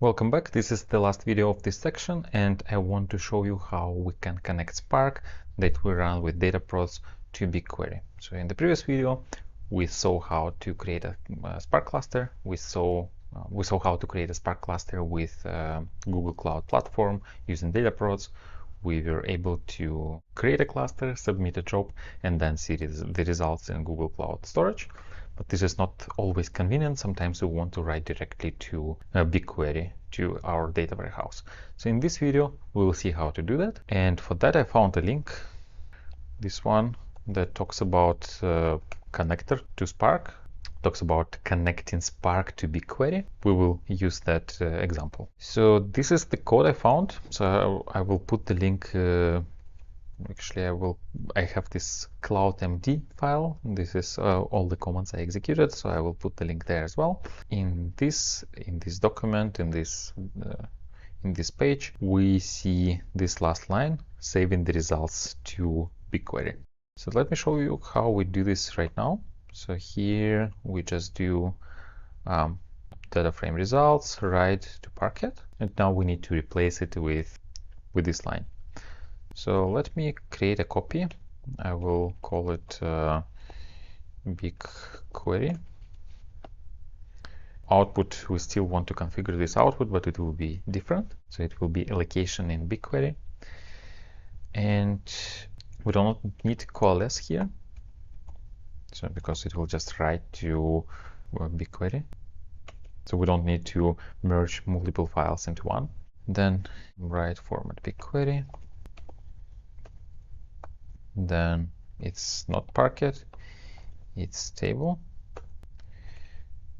Welcome back. This is the last video of this section, and I want to show you how we can connect Spark that we run with dataproc to BigQuery. So in the previous video, we saw how to create a Spark cluster. We saw how to create a Spark cluster with Google Cloud Platform using dataproc. We were able to create a cluster, submit a job, and then see the results in Google Cloud Storage. But this is not always convenient. Sometimes we want to write directly to BigQuery, to our data warehouse. So in this video, we will see how to do that. And for that, I found a link, this one, that talks about connector to Spark, talks about connecting Spark to BigQuery. We will use that example. So this is the code I found. So I will put the link. Actually, I have this cloudmd file. This is all the commands I executed, so I will put the link there as well. In this document, in this page, we see this last line, saving the results to BigQuery. So let me show you how we do this right now. So here we just do data frame results, write to Parquet, and now we need to replace it with this line. So let me create a copy. I will call it BigQuery. Output, we still want to configure this output, but it will be different. So it will be allocation in BigQuery. And we don't need coalesce here. So because it will just write to BigQuery. So we don't need to merge multiple files into one. Then write format BigQuery. Then it's not Parquet, it's table,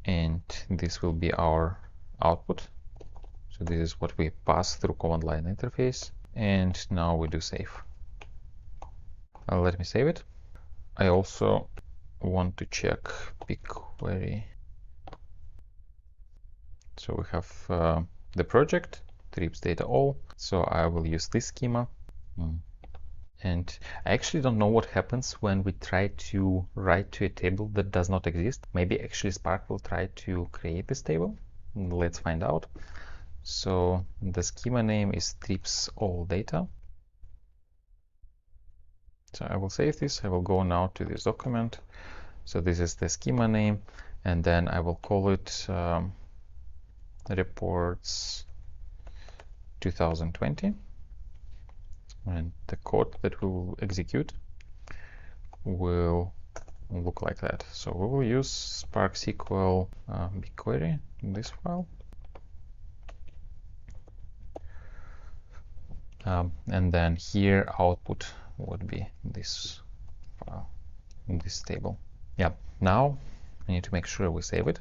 and this will be our output. So this is what we pass through command line interface, and now we do save. Let me save it. I also want to check BigQuery. So we have the project, trips data all. So I will use this schema. And I actually don't know what happens when we try to write to a table that does not exist. Maybe actually Spark will try to create this table. Let's find out. So the schema name is trips all data. So I will save this. I will go now to this document. So this is the schema name, and then I will call it reports 2020. And the code that we will execute will look like that. So we will use Spark SQL BigQuery in this file. And then here output would be this file in this table. Yeah, now I need to make sure we save it.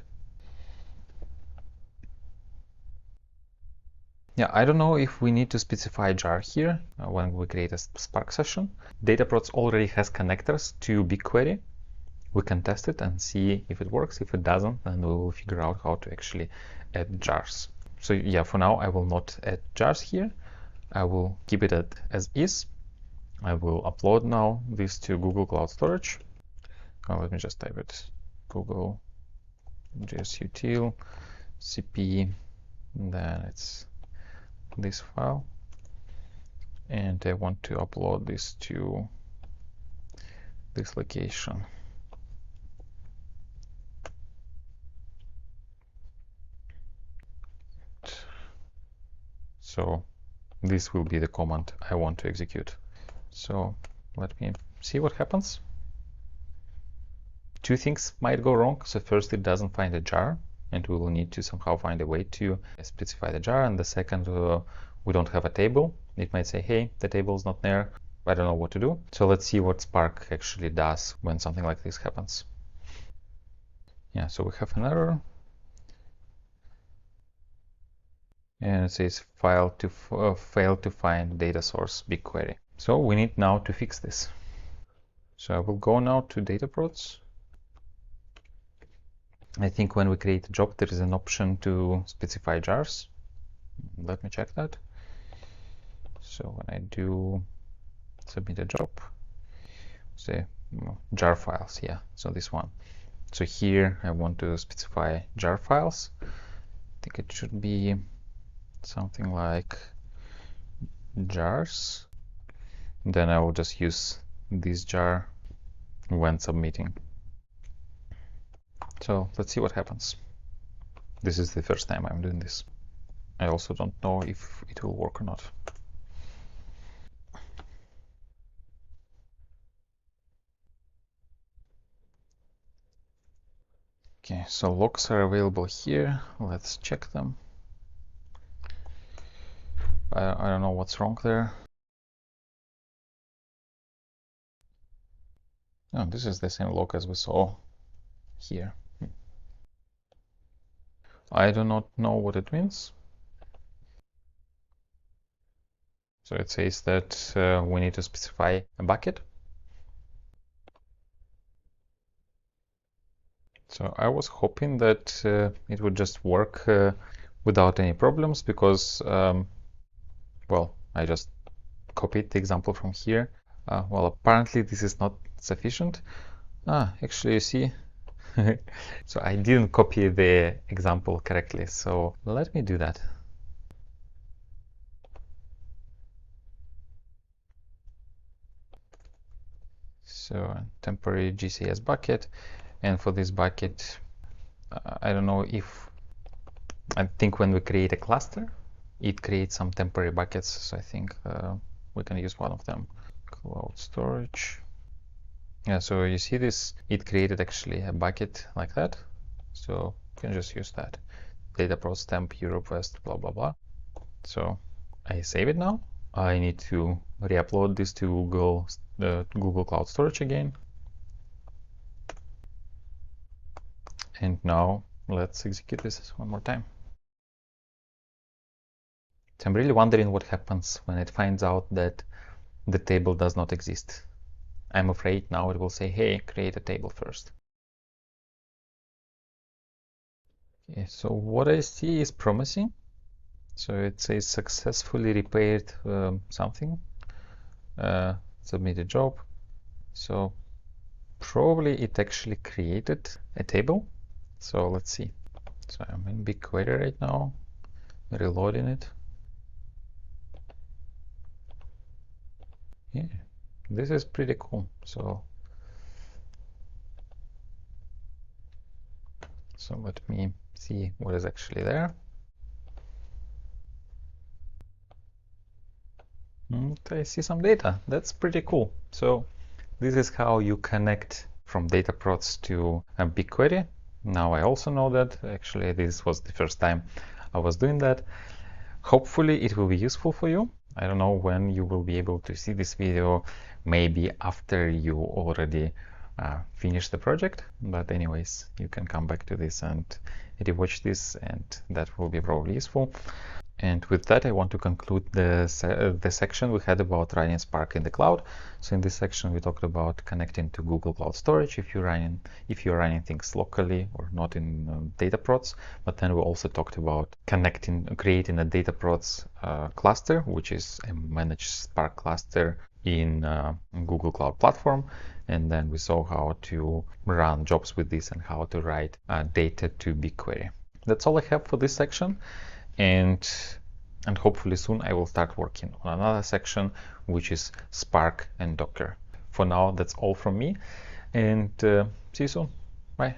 Yeah, I don't know if we need to specify jar here when we create a Spark session. Dataproc already has connectors to BigQuery. We can test it and see if it works. If it doesn't, then we will figure out how to actually add jars. So yeah, for now, I will not add jars here. I will keep it as is. I will upload now this to Google Cloud Storage. Let me just type it. Google JSUtil CP, then it's this file, and I want to upload this to this location. So this will be the command I want to execute. So let me see what happens. Two things might go wrong. So first, it doesn't find a jar, and we will need to somehow find a way to specify the jar. And the second, we don't have a table. It might say, hey, the table is not there. I don't know what to do. So let's see what Spark actually does when something like this happens. Yeah, so we have an error. And it says failed to find data source BigQuery. So we need now to fix this. So I will go now to dataproc. I think when we create a job, there is an option to specify jars. Let me check that. So when I do submit a job, say jar files, yeah, so this one. So here I want to specify jar files. I think it should be something like jars. Then I will just use this jar when submitting. So let's see what happens. This is the first time I'm doing this. I also don't know if it will work or not. Okay, so logs are available here. Let's check them. I don't know what's wrong there. Oh, this is the same log as we saw here. I do not know what it means. So it says that we need to specify a bucket. So I was hoping that it would just work without any problems, because, well, I just copied the example from here. Well, apparently this is not sufficient. Actually, you see, so I didn't copy the example correctly. So let me do that. So temporary GCS bucket, and for this bucket, I don't know if, I think when we create a cluster, it creates some temporary buckets. So I think we can use one of them. Cloud storage. Yeah, so you see this, it created actually a bucket like that. So you can just use that. Dataproc temp Europe West, blah, blah, blah. So I save it now. I need to re-upload this to Google Cloud Storage again. And now let's execute this one more time. So I'm really wondering what happens when it finds out that the table does not exist. I'm afraid now it will say, hey, create a table first. Okay, so what I see is promising. So it says successfully repaired something, submit a job. So probably it actually created a table. So let's see. So I'm in BigQuery right now, reloading it. Yeah, this is pretty cool. So let me see what is actually there. And I see some data. That's pretty cool. So this is how you connect from dataproc to a BigQuery. Now I also know that. Actually, this was the first time I was doing that. Hopefully it will be useful for you. I don't know when you will be able to see this video, maybe after you already finish the project. But anyways, you can come back to this and rewatch this, and that will be probably useful. And with that, I want to conclude the section we had about running Spark in the cloud. So in this section, we talked about connecting to Google Cloud Storage if you're running things locally or not in dataproc. But then we also talked about creating a dataproc cluster, which is a managed Spark cluster in Google Cloud Platform. And then we saw how to run jobs with this and how to write data to BigQuery. That's all I have for this section. And hopefully soon I will start working on another section, which is Spark and Docker. For now, that's all from me, and see you soon. Bye.